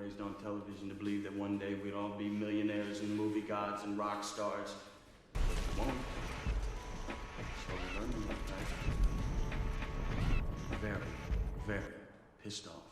raised on television to believe that one day we'd all be millionaires and movie gods and rock stars. But we won't. So we learn to live life. Very, very pissed off.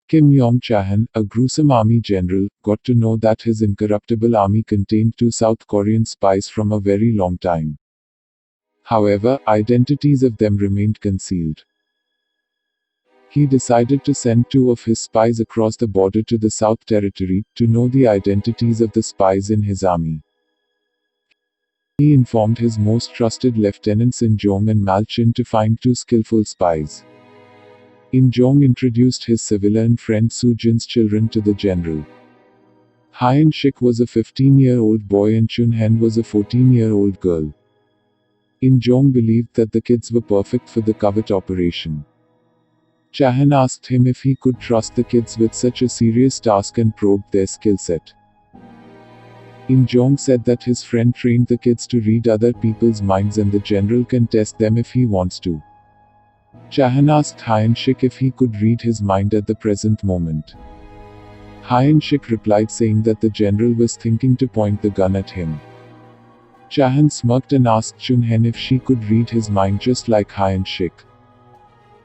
Kim Yong-chahan, a gruesome army general, got to know that his incorruptible army contained two South Korean spies from a very long time. However, identities of them remained concealed. He decided to send two of his spies across the border to the South Territory, to know the identities of the spies in his army. He informed his most trusted lieutenants In Jong and Mal Chin to find two skillful spies. In Jong introduced his civilian friend Soo Jin's children to the general. Hyun Shik was a 15-year-old boy and Chun Hen was a 14-year-old girl. In Jong believed that the kids were perfect for the covert operation. Chahan asked him if he could trust the kids with such a serious task and probed their skill set. In Jong said that his friend trained the kids to read other people's minds and the general can test them if he wants to. Chahan asked Hyun Shik if he could read his mind at the present moment. Hyun Shik replied saying that the general was thinking to point the gun at him. Chahan smirked and asked Chun Hen if she could read his mind just like Hyun Shik.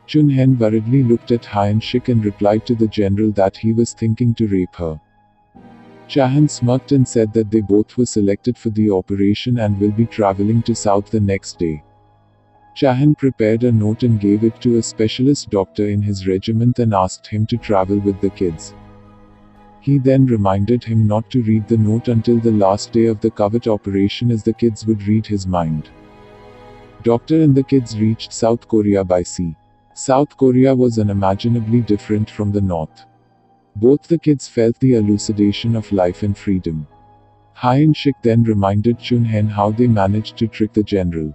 Chun Hen worriedly looked at Hyun Shik and replied to the general that he was thinking to rape her. Chahan smirked and said that they both were selected for the operation and will be traveling to South the next day. Chahan prepared a note and gave it to a specialist doctor in his regiment and asked him to travel with the kids. He then reminded him not to read the note until the last day of the covert operation as the kids would read his mind. Doctor and the kids reached South Korea by sea. South Korea was unimaginably different from the North. Both the kids felt the elucidation of life and freedom. Hyun Shik then reminded Chun Hen how they managed to trick the general.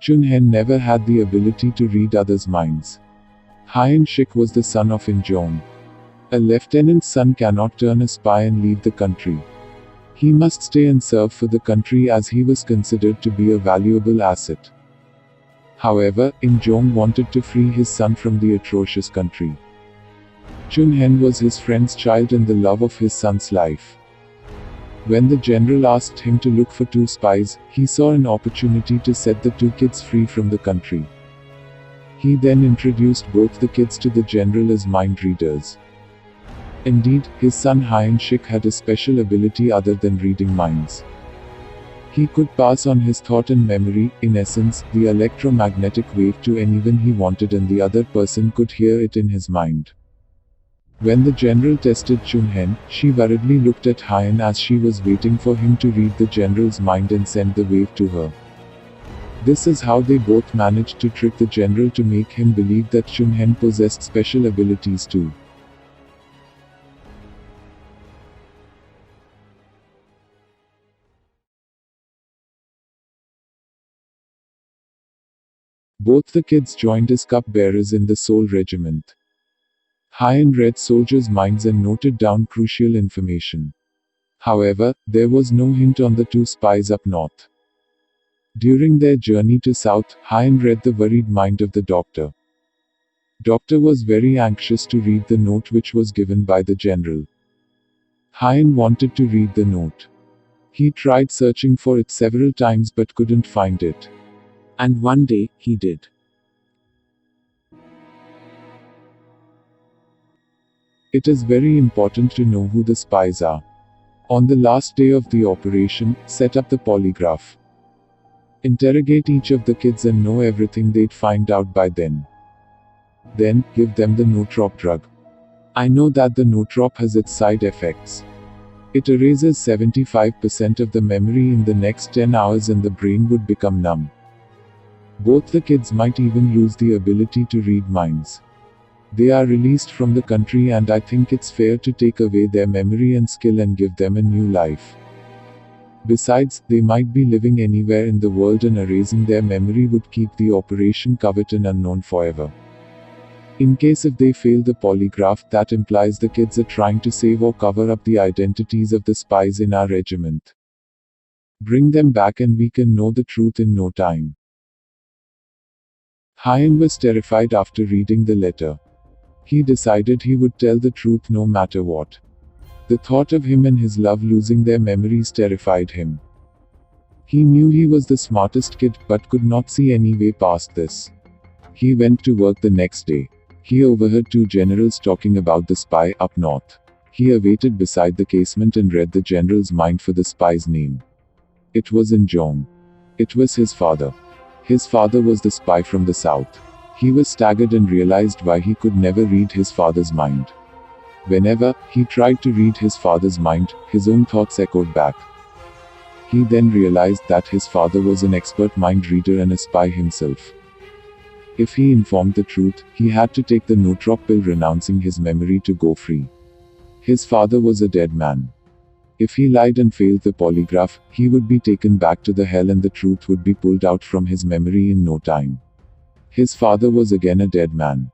Chun Hen never had the ability to read others' minds. Hyun Shik was the son of In Jong. A lieutenant's son cannot turn a spy and leave the country. He must stay and serve for the country as he was considered to be a valuable asset. However, In Jong wanted to free his son from the atrocious country. Chun Hen was his friend's child and the love of his son's life. When the general asked him to look for two spies, he saw an opportunity to set the two kids free from the country. He then introduced both the kids to the general as mind readers. Indeed, his son Hyun Shik had a special ability other than reading minds. He could pass on his thought and memory, in essence, the electromagnetic wave to anyone he wanted and the other person could hear it in his mind. When the general tested Chun Hen, she worriedly looked at Hyun as she was waiting for him to read the general's mind and send the wave to her. This is how they both managed to trick the general to make him believe that Chun Hen possessed special abilities too. Both the kids joined as cupbearers in the Seoul regiment. Hyun read soldiers' minds and noted down crucial information. However, there was no hint on the two spies up north. During their journey to south, Hyun read the worried mind of the doctor. Doctor was very anxious to read the note which was given by the general. Hyun wanted to read the note. He tried searching for it several times but couldn't find it. And one day, he did. It is very important to know who the spies are. On the last day of the operation, set up the polygraph. Interrogate each of the kids and know everything they'd find out by then. Then, give them the nootrop drug. I know that the nootrop has its side effects. It erases 75% of the memory in the next 10 hours and the brain would become numb. Both the kids might even lose the ability to read minds. They are released from the country and I think it's fair to take away their memory and skill and give them a new life. Besides, they might be living anywhere in the world and erasing their memory would keep the Operation Coveton unknown forever. In case if they fail the polygraph, that implies the kids are trying to save or cover up the identities of the spies in our regiment. Bring them back and we can know the truth in no time. Hyun was terrified after reading the letter. He decided he would tell the truth no matter what. The thought of him and his love losing their memories terrified him. He knew he was the smartest kid, but could not see any way past this. He went to work the next day. He overheard two generals talking about the spy up north. He awaited beside the casement and read the general's mind for the spy's name. It was In Jong. It was his father. His father was the spy from the south. He was staggered and realized why he could never read his father's mind. Whenever he tried to read his father's mind, his own thoughts echoed back. He then realized that his father was an expert mind reader and a spy himself. If he informed the truth, he had to take the nootrop pill, renouncing his memory to go free. His father was a dead man. If he lied and failed the polygraph, he would be taken back to the hell and the truth would be pulled out from his memory in no time. His father was again a dead man.